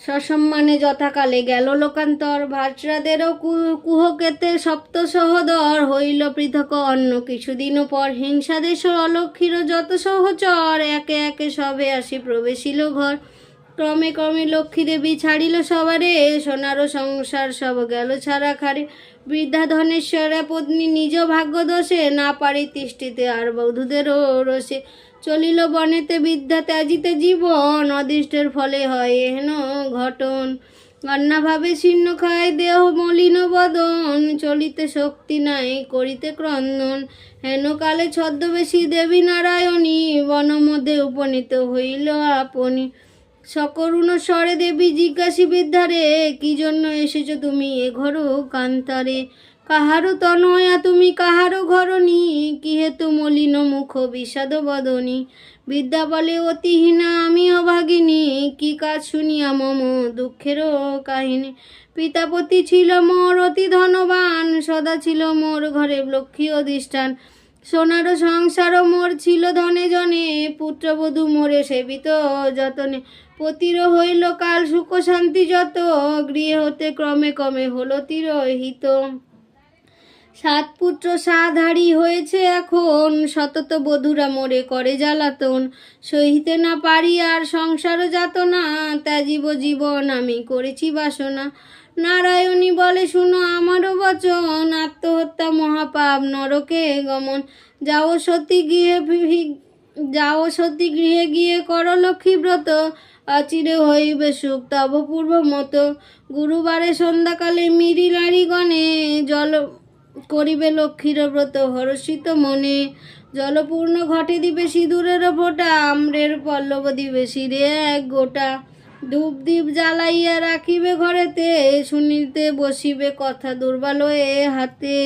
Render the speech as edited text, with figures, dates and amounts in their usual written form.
সসম্মানে যথাকালে গেল লোকান্তর, ভাটরাদেরও কুহকেতে সপ্ত সহোদর, হইল পৃথক অন্য কিছুদিনও পর, হিংসাদেশ অলক্ষীর যত সহচর, একে একে সবে আসি প্রবেশিল ঘর। ক্রমে ক্রমে লক্ষ্মী দেবী ছাড়িল সবারে, সোনারও সংসার সব গেল ছাড়া খারে। বৃদ্ধা ধনেশ্বরা পত্নী নিজ ভাগ্য দোষে, না পারি তিষ্ঠিতে আর বধূদেরও রোষে। চলিল বনেতে বিদ্যা ত্যাজিতে জীবন, অদৃষ্টের ফলে হয় এহেন ঘটন। অন্নাভাবে ছিন্ন খায় দেহ মলিন বদন, চলিতে শক্তি নাই করিতে ক্রন্দন। হেন কালে ছদ্মবেশী দেবী নারায়ণী, বনমধ্যে উপনীত হইল আপনি। সকরুণ স্বরে দেবী জিজ্ঞাসী বিদ্যারে, কি জন্য এসেছ তুমি এ ঘর কান্তারে? কাহারও তনয়া তুমি কাহারও ঘরণী, কি হেতু মলিন মুখ বিষাদ বদনী? বিদ্যা বলে অতিহীনা আমি অভাগিনী, কি কাজ শুনিয়া মম দুঃখেরও কাহিনী। পিতাপতি ছিল মোর অতি ধনবান, সদা ছিল মোর ঘরে লক্ষ্মী অধিষ্ঠান। সোনার সংসার মোর ছিল ধনে জনে, পুত্রবধূ মোরে সেবিত যতনে। পতির হইল কাল সুখ শান্তি যত, গৃহে হতে ক্রমে ক্রমে হলো তিরোহিত। 7 পুত্র 7 হাড়ি হয়েছে এখন, সতত বধূরা মোরে করে জ্বালাতন। সহিতে না পারি আর সংসার যাতনা, ত্যাজিব জীবন আমি করেছি বাসনা। নারায়ণী বলে শুনো আমারও বচন, আত্মহত্যা মহাপাপ নরকে গমন। যাও সতী গৃহে গিয়ে করো লক্ষ্মী ব্রত, অচিরে হইবে সুখ তব পূর্ব মতো। গুরুবারে সন্ধ্যাকালে মিরি নারীগণে, জল করিবে লক্ষ্মীর ব্রত হর্ষিত মনে। জলপূর্ণ ঘটে দিবে সিঁদুরের ফোঁটা, আম্রের পল্লব দিবে শিরে এক গোটা। ধূপ দ্বীপ জ্বালাইয়া রাখিবে ঘরেতে, শুনিতে বসিবে কথা দুর্বল এ হাতে।